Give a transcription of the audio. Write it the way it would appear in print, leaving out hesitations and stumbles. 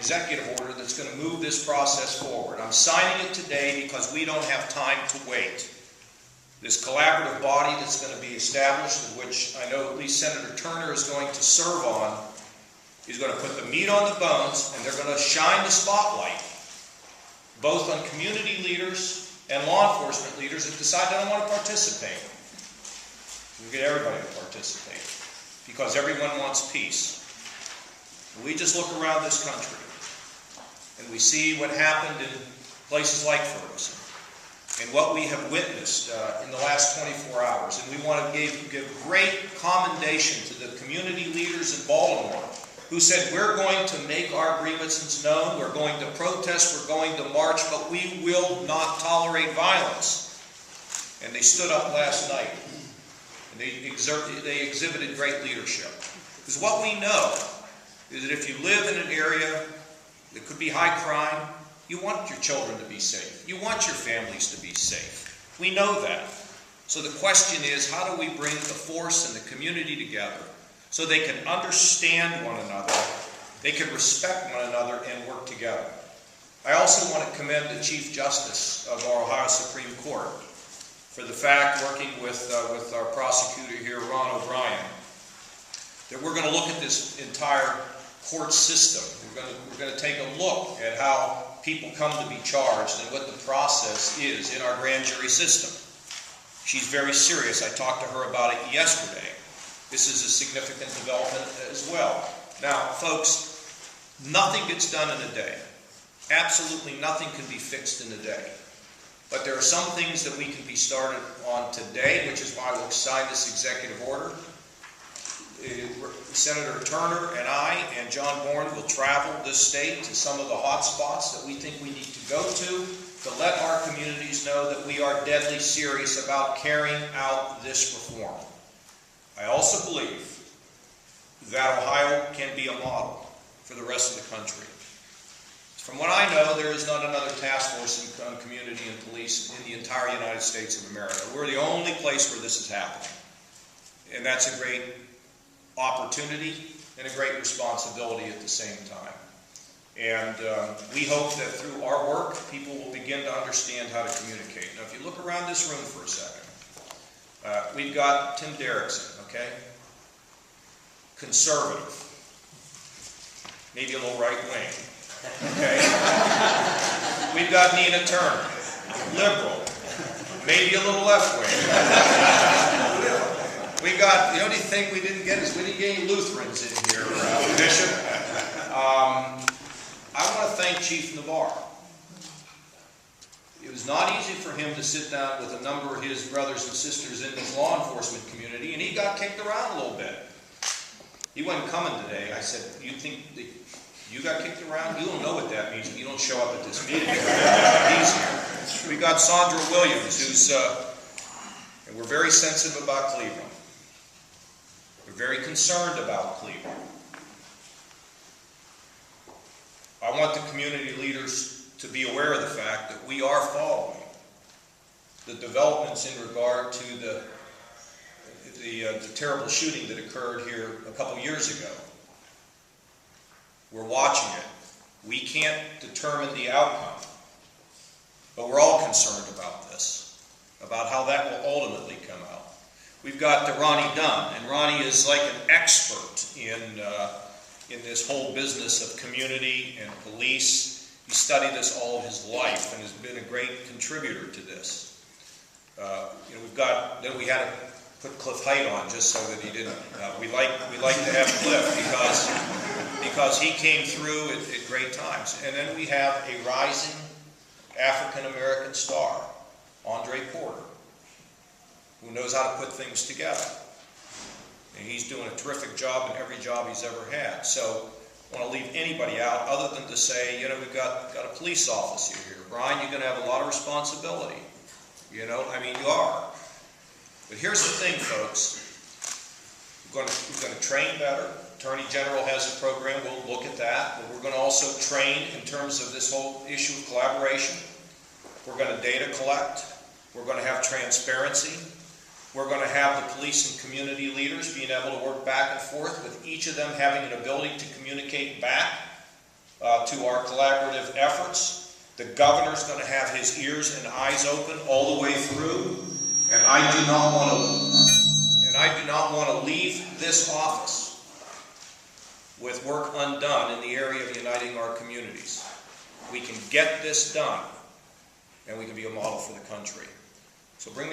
executive order that's going to move this process forward. I'm signing it today because we don't have time to wait. This collaborative body that's going to be established, in which I know at least Senator Turner is going to serve on, is going to put the meat on the bones, and they're going to shine the spotlight both on community leaders and law enforcement leaders that decide they don't want to participate. We get everybody to participate because everyone wants peace. We just look around this country and we see what happened in places like Ferguson and what we have witnessed in the last 24 hours. And we want to give great commendation to the community leaders in Baltimore who said, we're going to make our grievances known, we're going to protest, we're going to march, but we will not tolerate violence. And they stood up last night, and they exhibited great leadership. Because what we know is that if you live in an area that could be high crime, you want your children to be safe. You want your families to be safe. We know that. So the question is, how do we bring the force and the community together so they can understand one another, they can respect one another, and work together? I also want to commend the Chief Justice of our Ohio Supreme Court for the fact, working with our prosecutor here, Ron O'Brien, that we're going to look at this entire court system. We're going to take a look at how people come to be charged and what the process is in our grand jury system. She's very serious. I talked to her about it yesterday. This is a significant development as well. Now, folks, nothing gets done in a day. Absolutely nothing can be fixed in a day. But there are some things that we can be started on today, which is why we'll sign this executive order. Senator Turner and I and John Bourne will travel this state to some of the hot spots that we think we need to go to let our communities know that we are deadly serious about carrying out this reform. I also believe that Ohio can be a model for the rest of the country. From what I know, there is not another task force on community and police in the entire United States of America. We're the only place where this is happening. And that's a great opportunity and a great responsibility at the same time. And we hope that through our work, people will begin to understand how to communicate. Now, if you look around this room for a second, we've got Tim Derrickson, okay? Conservative. Maybe a little right-wing, okay? We've got Nina Turner, liberal. Maybe a little left-wing. We got, the only thing we didn't get is we didn't get any Lutherans in here, Bishop. I want to thank Chief Navarre. It was not easy for him to sit down with a number of his brothers and sisters in this law enforcement community, and he got kicked around a little bit. He wasn't coming today. I said, you think that you got kicked around? You don't know what that means if you don't show up at this meeting. He's here. We got Sandra Williams, who's, and we're very sensitive about Cleveland. We're very concerned about Cleveland. I want the community leaders to be aware of the fact that we are following the developments in regard to the terrible shooting that occurred here a couple years ago. We're watching it. We can't determine the outcome, but we're all concerned about this, about how that will ultimately come out. We've got Ronnie Dunn, and Ronnie is like an expert in this whole business of community and police. He studied this all of his life and has been a great contributor to this. Then we had to put Cliff Height on just so that he didn't. We like to have Cliff because he came through at great times. And then we have a rising African American star, Andre Porter, who knows how to put things together. And he's doing a terrific job in every job he's ever had. So I don't want to leave anybody out other than to say, we've got a police officer here. Brian, you're going to have a lot of responsibility. You are. But here's the thing, folks. We're going to train better. Attorney General has a program. We'll look at that. But we're going to also train in terms of this whole issue of collaboration. We're going to data collect. We're going to have transparency. We're going to have the police and community leaders being able to work back and forth with each of them having an ability to communicate back to our collaborative efforts. The governor's going to have his ears and eyes open all the way through, and I do not want to leave this office with work undone in the area of uniting our communities. We can get this done, and we can be a model for the country. So bring me